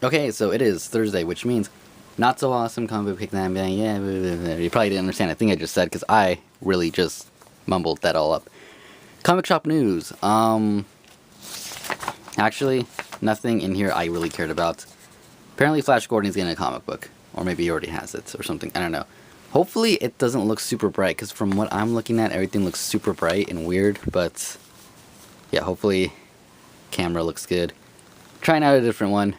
Okay, so it is Thursday, which means not so awesome comic book pick night. Yeah, blah, blah, blah. You probably didn't understand a thing I just said because I really just mumbled that all up. Comic shop news. Actually, nothing in here I really cared about. Apparently, Flash Gordon's getting a comic book, or maybe he already has it or something. I don't know. Hopefully, it doesn't look super bright because from what I'm looking at, everything looks super bright and weird. But yeah, hopefully, camera looks good. Trying out a different one.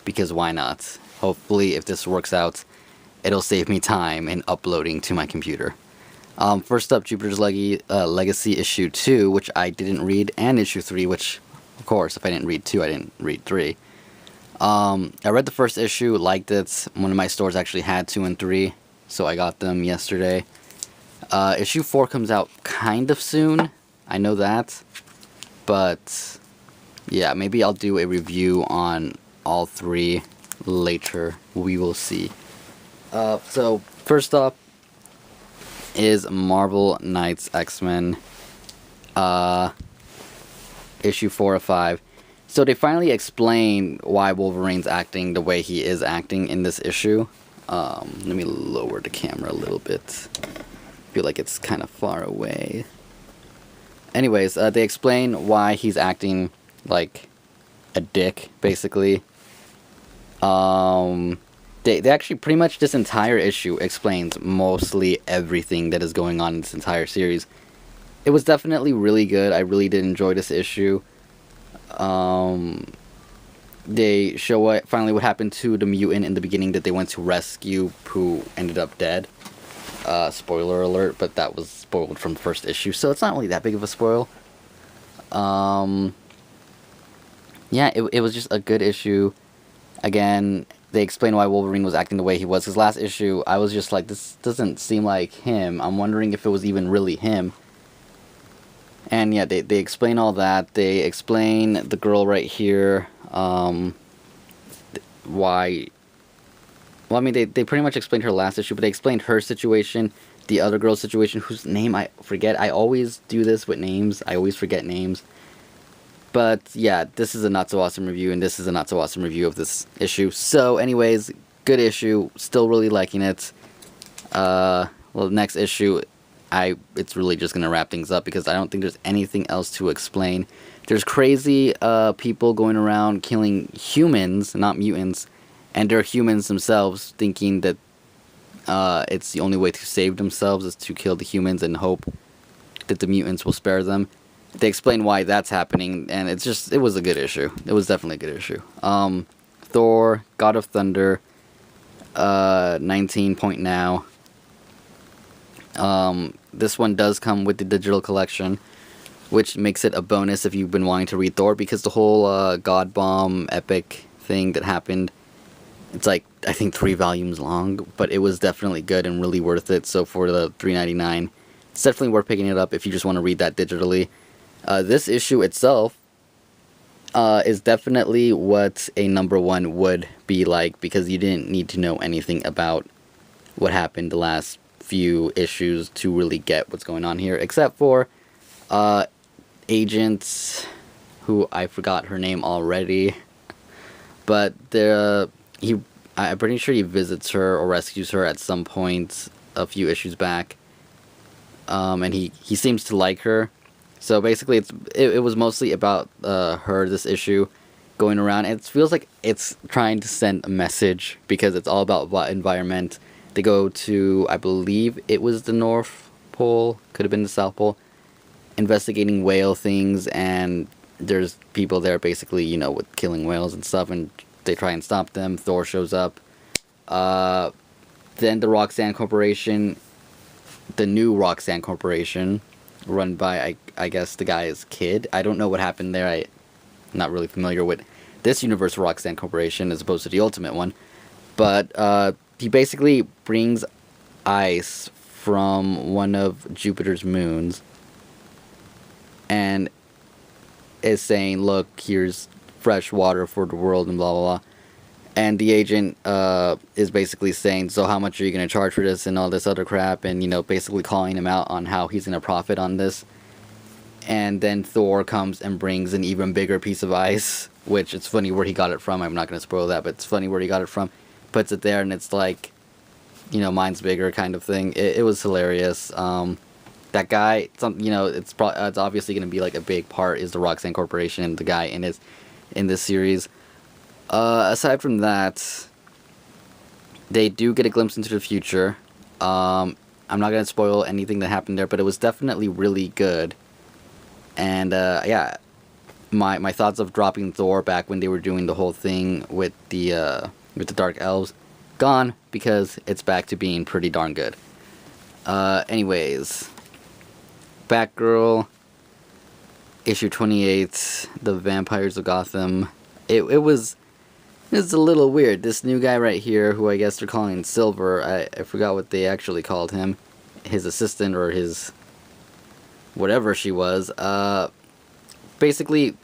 Because why not? Hopefully, if this works out, it'll save me time in uploading to my computer. First up, Jupiter's Legacy issue 2, which I didn't read, and issue 3, which, of course, if I didn't read 2, I didn't read 3. I read the first issue, liked it. One of my stores actually had 2 and 3, so I got them yesterday. Issue 4 comes out kind of soon, I know that. But, yeah, maybe I'll do a review on all 3 later. We will see. So first up is Marvel Knights X-Men issue 4 of 5. So they finally explain why Wolverine's acting the way he is acting in this issue. Let me lower the camera a little bit. I feel like it's kind of far away. Anyways, they explain why he's acting like a dick, basically. They actually pretty much this entire issue explains mostly everything that is going on in this entire series. It was definitely really good. I really did enjoy this issue. They show finally what happened to the mutant in the beginning that they went to rescue, who ended up dead. Spoiler alert, but that was spoiled from the first issue, so it's not really that big of a spoil. Yeah, it was just a good issue. Again, they explain why Wolverine was acting the way he was. His last issue, I was just like, this doesn't seem like him. I'm wondering if it was even really him. And yeah, they explain all that. They explain the girl right here, why... Well, I mean, they pretty much explained her last issue, but they explained her situation, the other girl's situation, whose name I forget. I always do this with names. I always forget names. But yeah, this is a not so awesome review, and this is a not so awesome review of this issue. So anyways, good issue. Still really liking it. Well, the next issue, it's really just going to wrap things up because I don't think there's anything else to explain. There's crazy people going around killing humans, not mutants, and they're humans themselves, thinking that it's the only way to save themselves is to kill the humans and hope that the mutants will spare them. They explain why that's happening, and it was a good issue. It was definitely a good issue. Thor, God of Thunder, 19 point now. This one does come with the digital collection, which makes it a bonus if you've been wanting to read Thor, because the whole God Bomb epic thing that happened, it's like, I think 3 volumes long, but it was definitely good and really worth it. So for the $3.99, it's definitely worth picking it up if you just want to read that digitally. This issue itself is definitely what a #1 would be like, because you didn't need to know anything about what happened the last few issues to really get what's going on here, except for Agent, who I forgot her name already, but I'm pretty sure he visits her or rescues her at some point a few issues back, and he seems to like her. So basically, it was mostly about her, this issue, going around. And it feels like it's trying to send a message, because it's all about environment. They go to, I believe it was the North Pole, could have been the South Pole, investigating whale things, and there's people there basically, you know, with killing whales and stuff, and they try and stop them. Thor shows up. Then the Roxanne Corporation, the new Roxanne Corporation, run by, I guess, the guy's kid. I don't know what happened there. I'm not really familiar with this universe Roxanne Corporation as opposed to the Ultimate one. But he basically brings ice from one of Jupiter's moons and is saying, look, here's fresh water for the world and blah, blah, blah. And the agent is basically saying, so how much are you going to charge for this and all this other crap? And, you know, basically calling him out on how he's going to profit on this. And then Thor comes and brings an even bigger piece of ice, which it's funny where he got it from. I'm not going to spoil that, but it's funny where he got it from. Puts it there, and it's like, you know, mine's bigger kind of thing. It was hilarious. That guy, you know, it's obviously going to be like a big part is the Roxanne Corporation, the guy in this series. Aside from that, they do get a glimpse into the future. I'm not going to spoil anything that happened there, but it was definitely really good. And yeah, my thoughts of dropping Thor back when they were doing the whole thing with the Dark Elves, gone, because it's back to being pretty darn good. Anyways, Batgirl, issue 28, The Vampires of Gotham. It was a little weird. This new guy right here, who I guess they're calling Silver, I forgot what they actually called him, his assistant or his whatever she was. Basically,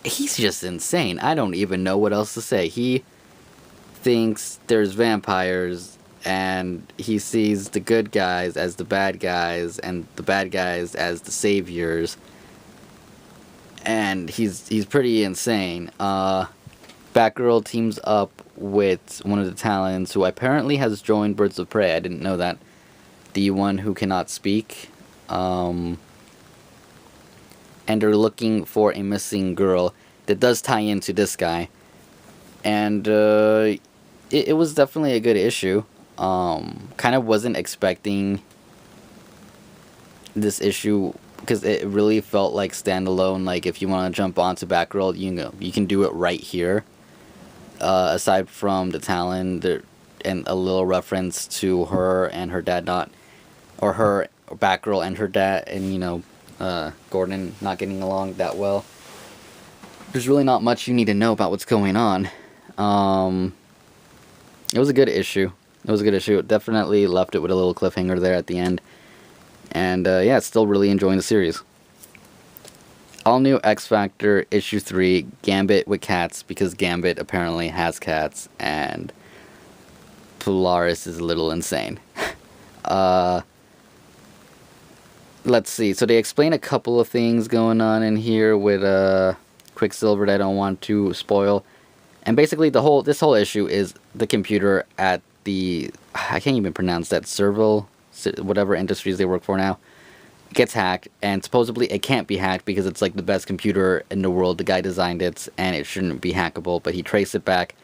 he's just insane. I don't even know what else to say. He thinks there's vampires, and he sees the good guys as the bad guys, and the bad guys as the saviors. And he's pretty insane. Batgirl teams up with one of the Talons, who apparently has joined Birds of Prey. I didn't know that. The one who cannot speak. And they're looking for a missing girl that does tie into this guy. And it was definitely a good issue. Kind of wasn't expecting this issue, because it really felt like standalone. Like, if you want to jump onto Batgirl, you can do it right here. Aside from the Talon, and a little reference to her and her dad Batgirl and her dad, and you know, Gordon not getting along that well. There's really not much you need to know about what's going on. It was a good issue. It definitely left it with a little cliffhanger there at the end. And yeah, still really enjoying the series. All new X Factor issue 3, Gambit with cats, because Gambit apparently has cats, and Polaris is a little insane. Let's see. So they explain a couple of things going on in here with Quicksilver that I don't want to spoil. And basically this whole issue is the computer at the, I can't even pronounce that, Serval, whatever industries they work for now, gets hacked, and supposedly it can't be hacked because it's like the best computer in the world. The guy designed it, and it shouldn't be hackable, but he traced it back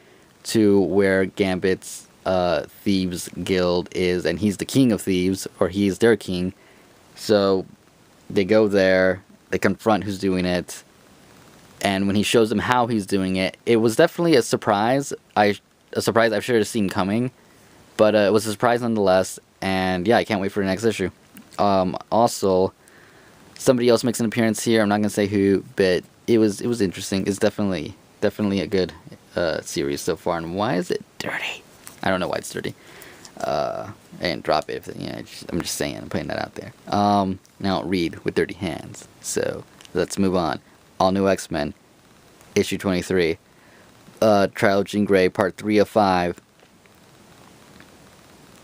to where Gambit's Thieves Guild is, and he's the king of thieves, or he's their king. So they go there, they confront who's doing it, and when he shows them how he's doing it, it was definitely a surprise. A surprise I should have seen coming, but it was a surprise nonetheless. And yeah, I can't wait for the next issue. Also, somebody else makes an appearance here. I'm not gonna say who, but it was interesting. It's definitely a good series so far. And why is it dirty? I don't know why it's dirty. And drop it. I'm just saying. I'm putting that out there. Now read with dirty hands. So let's move on. All New X-Men, issue 23. Trial of Jean Grey, part 3 of 5.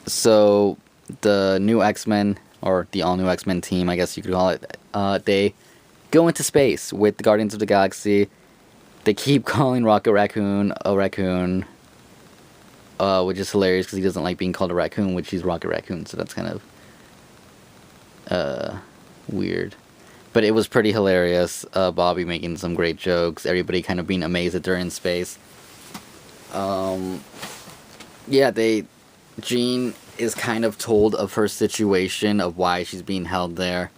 So the new X-Men, or the all new X-Men team, I guess you could call it, they go into space with the Guardians of the Galaxy. They keep calling Rocket Raccoon a raccoon, which is hilarious because he doesn't like being called a raccoon, which he's Rocket Raccoon, so that's kind of weird. But it was pretty hilarious. Bobby making some great jokes, everybody kind of being amazed that they're in space. Yeah, Jean is kind of told of her situation, of why she's being held there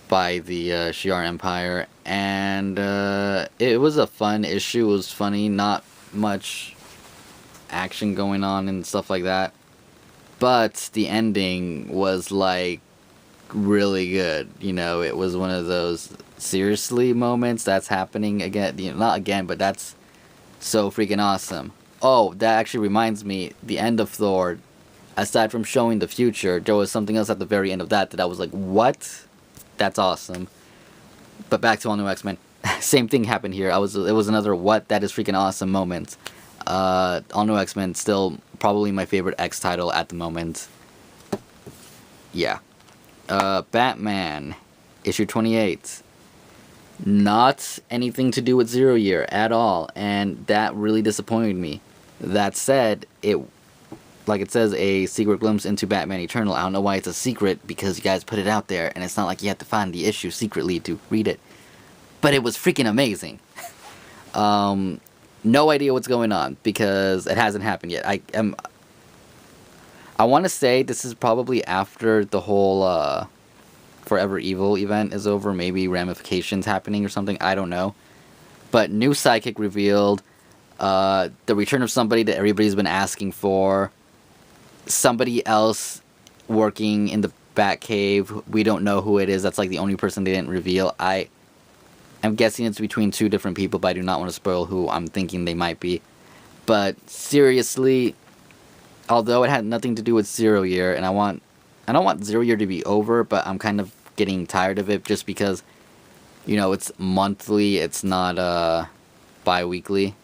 by the Shi'ar Empire, and it was a fun issue. It was funny, not much action going on and stuff like that, but the ending was like really good. You know, it was one of those seriously moments that's happening again, not again, but that's so freaking awesome. Oh, that actually reminds me, the end of Thor, aside from showing the future, there was something else at the very end of that I was like, what? That's awesome. But back to All New X-Men. Same thing happened here. It was another what? That is freaking awesome moment. All New X-Men, still probably my favorite X title at the moment. Yeah. Batman, issue 28. Not anything to do with Zero Year at all, and that really disappointed me. That said, it, like it says, a secret glimpse into Batman Eternal. I don't know why it's a secret, because you guys put it out there, and it's not like you have to find the issue secretly to read it. But it was freaking amazing. No idea what's going on, because it hasn't happened yet. I want to say this is probably after the whole Forever Evil event is over. Maybe ramifications happening or something. I don't know. But new sidekick revealed. The return of somebody that everybody's been asking for. Somebody else working in the Batcave. We don't know who it is. That's like the only person they didn't reveal. I'm guessing it's between two different people, but I do not want to spoil who I'm thinking they might be. But seriously, although it had nothing to do with Zero Year, and I don't want Zero Year to be over, but I'm kind of getting tired of it just because, it's monthly, it's not bi-weekly.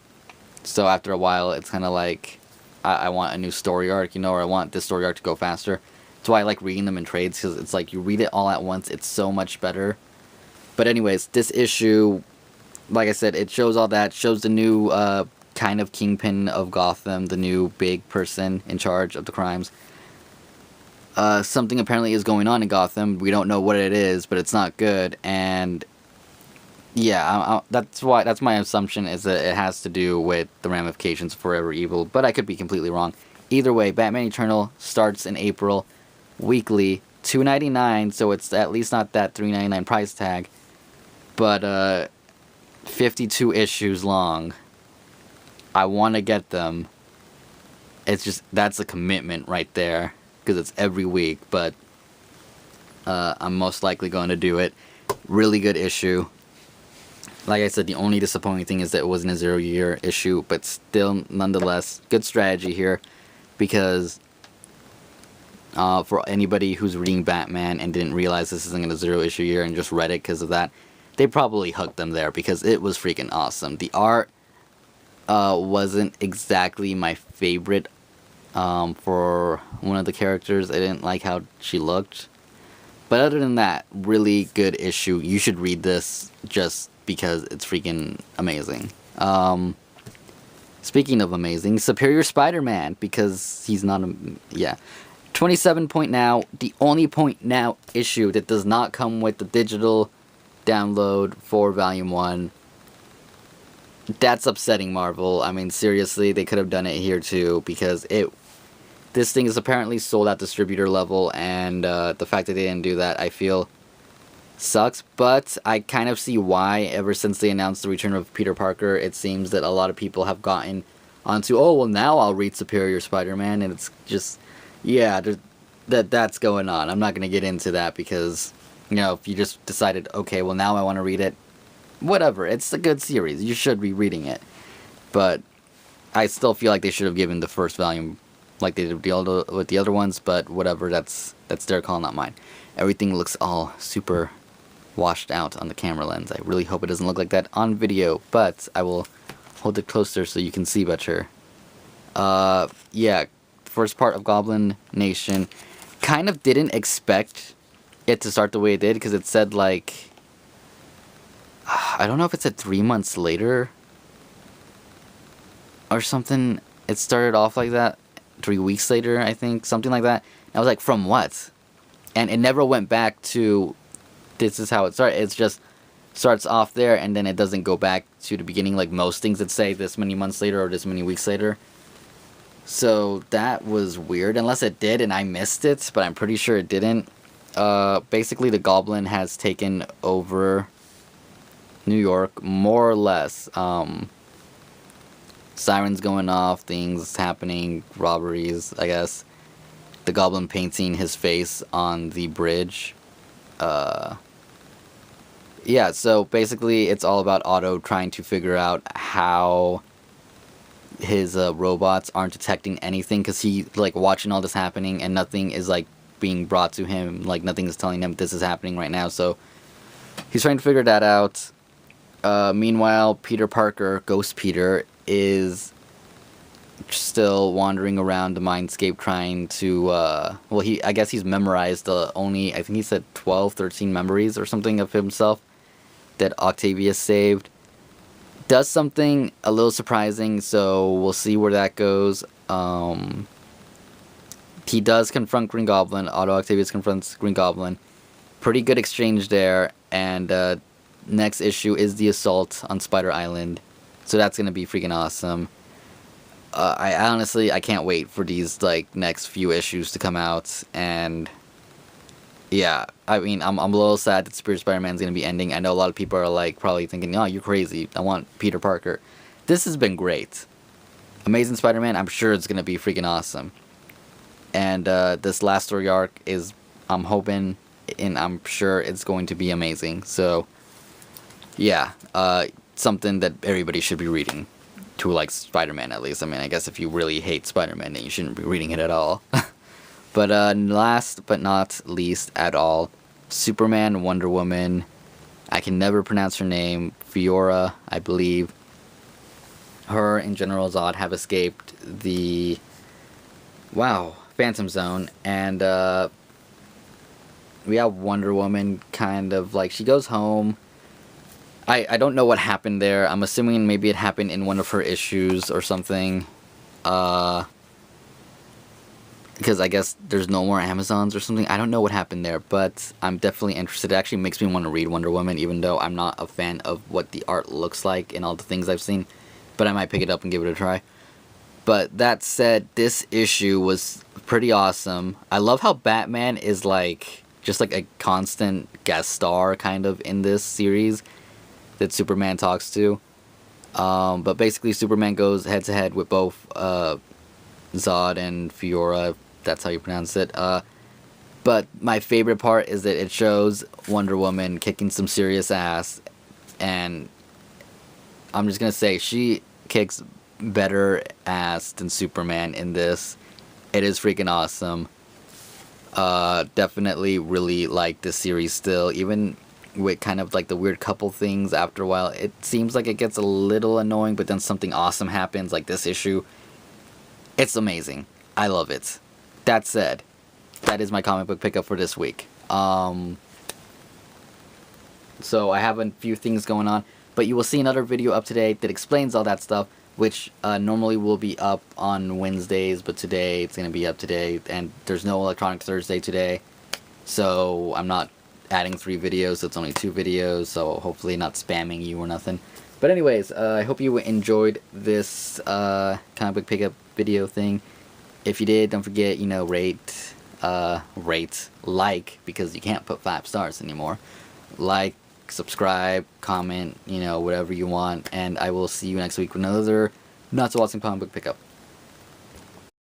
So after a while, it's kind of like, I want a new story arc, or I want this story arc to go faster. That's why I like reading them in trades, because it's like you read it all at once, it's so much better. But anyways, this issue, like I said, it shows all that, shows the new kind of kingpin of Gotham, the new big person in charge of the crimes. Something apparently is going on in Gotham. We don't know what it is, but it's not good. And yeah, that's my assumption, is that it has to do with the ramifications of Forever Evil. But I could be completely wrong. Either way, Batman Eternal starts in April, weekly, $2.99. So it's at least not that $3.99 price tag. But 52 issues long. I want to get them. It's just, that's a commitment right there, because it's every week, but I'm most likely going to do it. Really good issue. Like I said, the only disappointing thing is that it wasn't a 0 year issue, but still, nonetheless, good strategy here, because for anybody who's reading Batman and didn't realize this isn't a 0 issue year and just read it because of that, they probably hooked them there, because it was freaking awesome. The art wasn't exactly my favorite for one of the characters. I didn't like how she looked. But other than that, really good issue. You should read this just because it's freaking amazing. Speaking of amazing, Superior Spider-Man, because he's not a... Yeah. 27 Point Now, the only Point Now issue that does not come with the digital download for Volume 1. That's upsetting, Marvel. I mean, seriously, they could have done it here too, because this thing is apparently sold at distributor level, and the fact that they didn't do that, I feel, sucks. But I kind of see why. Ever since they announced the return of Peter Parker, it seems that a lot of people have gotten onto, oh, well, now I'll read Superior Spider-Man, and it's just, yeah, that's going on. I'm not going to get into that, because, if you just decided, okay, well, now I want to read it, whatever, it's a good series, you should be reading it. But I still feel like they should have given the first volume like they did with the other ones, but whatever, that's their call, not mine. Everything looks all super washed out on the camera lens. I really hope it doesn't look like that on video, but I will hold it closer so you can see better. Yeah, first part of Goblin Nation. Kind of didn't expect it to start the way it did, because it said, like, I don't know if it said 3 months later or something. It started off like that, 3 weeks later, I think, something like that. And I was like, from what? And it never went back to, this is how it started. It's just starts off there, and then it doesn't go back to the beginning like most things that say this many months later or this many weeks later. So that was weird, unless it did and I missed it, but I'm pretty sure it didn't. Basically, the Goblin has taken over New York, more or less. Sirens going off, things happening, robberies, I guess. The Goblin painting his face on the bridge. Yeah, so basically it's all about Otto trying to figure out how his robots aren't detecting anything, because he, like, watching all this happening and nothing is, like, being brought to him, like, nothing is telling him this is happening right now, so he's trying to figure that out. Meanwhile, Peter Parker, Ghost Peter, is still wandering around the mindscape trying to, I guess he's memorized I think he said 12, 13 memories or something of himself. that Octavius saved. Does something a little surprising, so we'll see where that goes. He does confront Green Goblin. Otto Octavius confronts Green Goblin. Pretty good exchange there. And next issue is the assault on Spider Island. So that's going to be freaking awesome. I honestly, I can't wait for these like next few issues to come out. And yeah, I mean, I'm a little sad that Superior Spider-Man's going to be ending. I know a lot of people are like probably thinking, oh, you're crazy. I want Peter Parker. This has been great. Amazing Spider-Man, I'm sure it's going to be freaking awesome. And this last story arc is, I'm hoping, and I'm sure it's going to be amazing. So, yeah, something that everybody should be reading. To like Spider-Man at least. I mean, I guess if you really hate Spider-Man, then you shouldn't be reading it at all. But last but not least at all, Superman, Wonder Woman. I can never pronounce her name. Fiora, I believe. Her and General Zod have escaped the Phantom Zone, and we have Wonder Woman kind of like, she goes home. I don't know what happened there. I'm assuming maybe it happened in one of her issues or something. Because I guess there's no more Amazons or something. I don't know what happened there, but I'm definitely interested. It actually makes me want to read Wonder Woman, even though I'm not a fan of what the art looks like and all the things I've seen. But I might pick it up and give it a try. But that said, this issue was pretty awesome. I love how Batman is like just like a constant guest star kind of in this series that Superman talks to. But basically Superman goes head to head with both Zod and Fiora, if that's how you pronounce it. But my favorite part is that it shows Wonder Woman kicking some serious ass, and I'm just gonna say she kicks better ass than Superman in this. It is freaking awesome. Definitely really like this series still, even with kind of like the weird couple things. After a while it seems like it gets a little annoying, but then something awesome happens, like this issue. It's amazing. I love it. That said, that is my comic book pickup for this week. So I have a few things going on, but you will see another video up today that explains all that stuff, which normally will be up on Wednesdays, but today it's going to be up today, and there's no Electronic Thursday today, so I'm not adding 3 videos, so it's only 2 videos, so hopefully not spamming you or nothing. But anyways, I hope you enjoyed this comic book pickup video thing. If you did, don't forget, you know, rate, like, because you can't put 5 stars anymore. Like, subscribe, comment, you know, whatever you want, and I will see you next week with another not so awesome comic book pickup.